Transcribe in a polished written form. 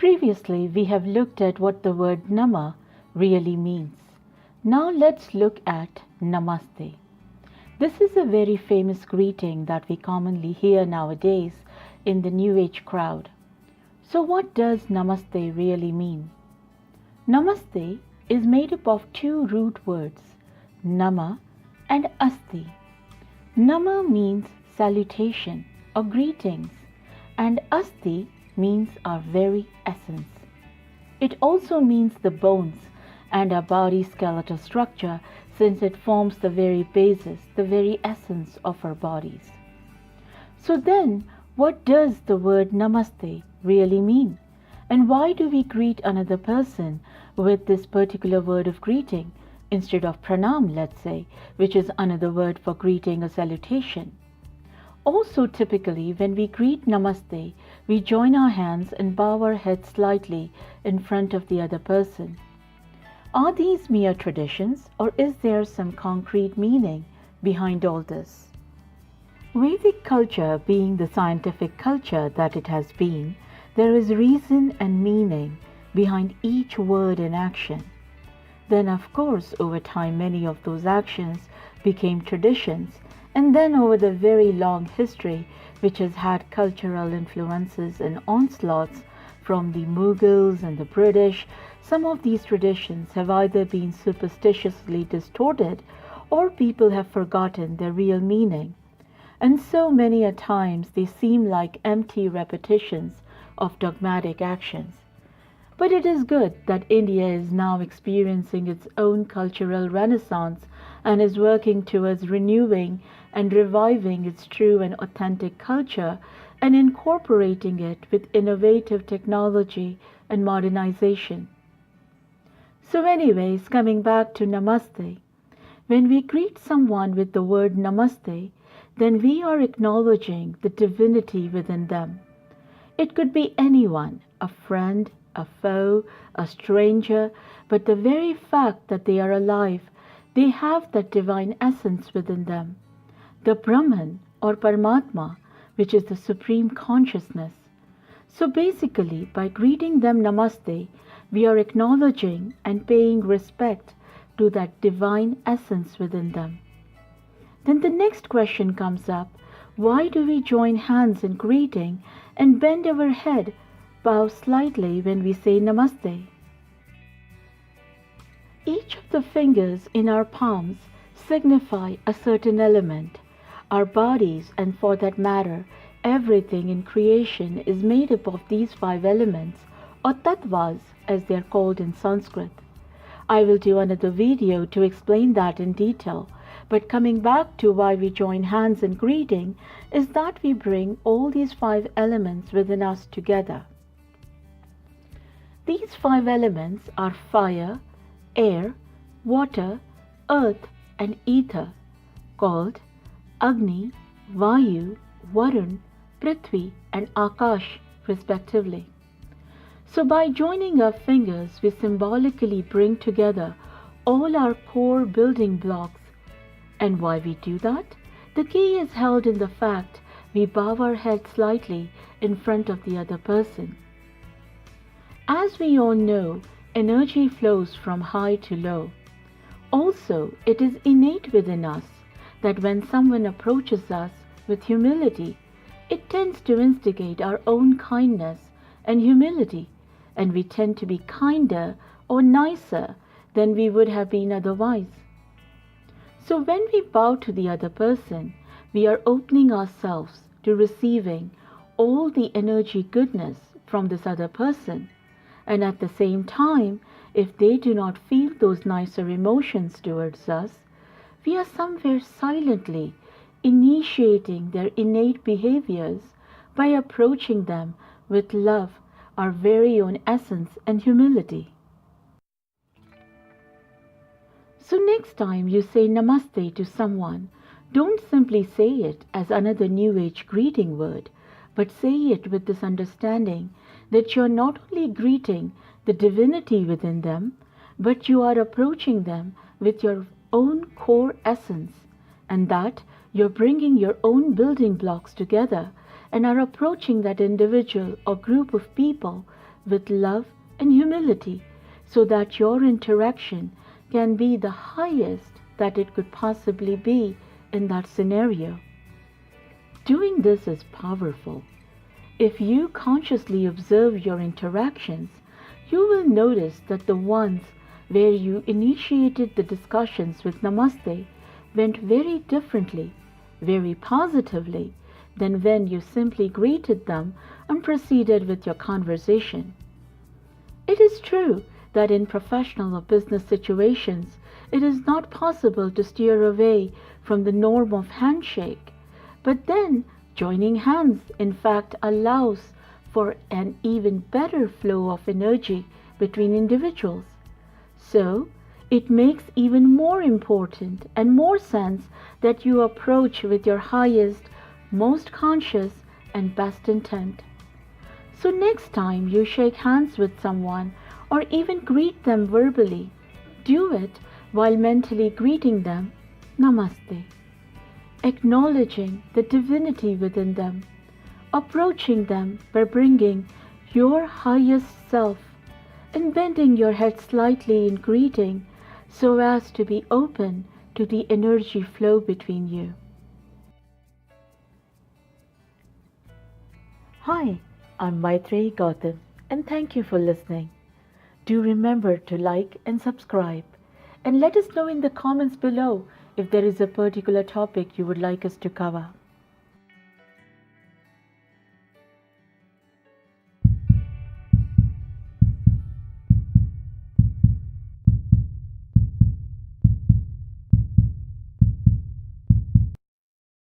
Previously, we have looked at what the word Namah really means. Now let's look at Namaste. This is a very famous greeting that we commonly hear nowadays in the New Age crowd. So what does Namaste really mean? Namaste is made up of two root words, Nama and Asti. Nama means salutation or greetings, and Asti means our very essence. It also means the bones and our body skeletal structure, since it forms the very basis, the very essence of our bodies. So then, what does the word Namaste really mean? And why do we greet another person with this particular word of greeting instead of pranam, let's say, which is another word for greeting or salutation? Also, typically, when we greet Namaste, we join our hands and bow our heads slightly in front of the other person. Are these mere traditions, or is there some concrete meaning behind all this? Vedic culture being the scientific culture that it has been, there is reason and meaning behind each word and action. Then, of course, over time, many of those actions became traditions, and then over the very long history, which has had cultural influences and onslaughts from the Mughals and the British, some of these traditions have either been superstitiously distorted or people have forgotten their real meaning. And so many a times they seem like empty repetitions of dogmatic actions. But it is good that India is now experiencing its own cultural renaissance and is working towards renewing and reviving its true and authentic culture and incorporating it with innovative technology and modernization. So anyways, coming back to Namaste, when we greet someone with the word Namaste, then we are acknowledging the divinity within them. It could be anyone, a friend, a foe, a stranger, but the very fact that they are alive, they have that divine essence within them, the Brahman or Paramatma, which is the supreme consciousness. So basically, by greeting them Namaste, we are acknowledging and paying respect to that divine essence within them. Then the next question comes up, why do we join hands in greeting and bend our head, bow slightly when we say Namaste? Each of the fingers in our palms signify a certain element. Our bodies, and for that matter, everything in creation is made up of these 5 elements, or tattvas as they are called in Sanskrit. I will do another video to explain that in detail, but coming back to why we join hands in greeting is that we bring all these 5 elements within us together. These 5 elements are fire, air, water, earth and ether, called Agni, Vayu, Varun, Prithvi and Akash respectively. So by joining our fingers, we symbolically bring together all our core building blocks. And why we do that? The key is held in the fact we bow our head slightly in front of the other person. As we all know, energy flows from high to low. Also, it is innate within us that when someone approaches us with humility, it tends to instigate our own kindness and humility, and we tend to be kinder or nicer than we would have been otherwise. So when we bow to the other person, we are opening ourselves to receiving all the energy goodness from this other person, and at the same time, if they do not feel those nicer emotions towards us, we are somewhere silently initiating their innate behaviors by approaching them with love, our very own essence and humility. So next time you say Namaste to someone, don't simply say it as another New Age greeting word, but say it with this understanding that you are not only greeting the divinity within them, but you are approaching them with your own core essence, and that you're bringing your own building blocks together and are approaching that individual or group of people with love and humility so that your interaction can be the highest that it could possibly be in that scenario. Doing this is powerful. If you consciously observe your interactions, you will notice that the ones where you initiated the discussions with Namaste went very differently, very positively, than when you simply greeted them and proceeded with your conversation. It is true that in professional or business situations, it is not possible to steer away from the norm of handshake, but then joining hands in fact allows for an even better flow of energy between individuals. So, it makes even more important and more sense that you approach with your highest, most conscious and best intent. So next time you shake hands with someone or even greet them verbally, do it while mentally greeting them, Namaste, acknowledging the divinity within them, approaching them by bringing your highest self and bending your head slightly in greeting so as to be open to the energy flow between you. Hi, I'm Maitreyi Gautam, and thank you for listening. Do remember to like and subscribe, and let us know in the comments below if there is a particular topic you would like us to cover.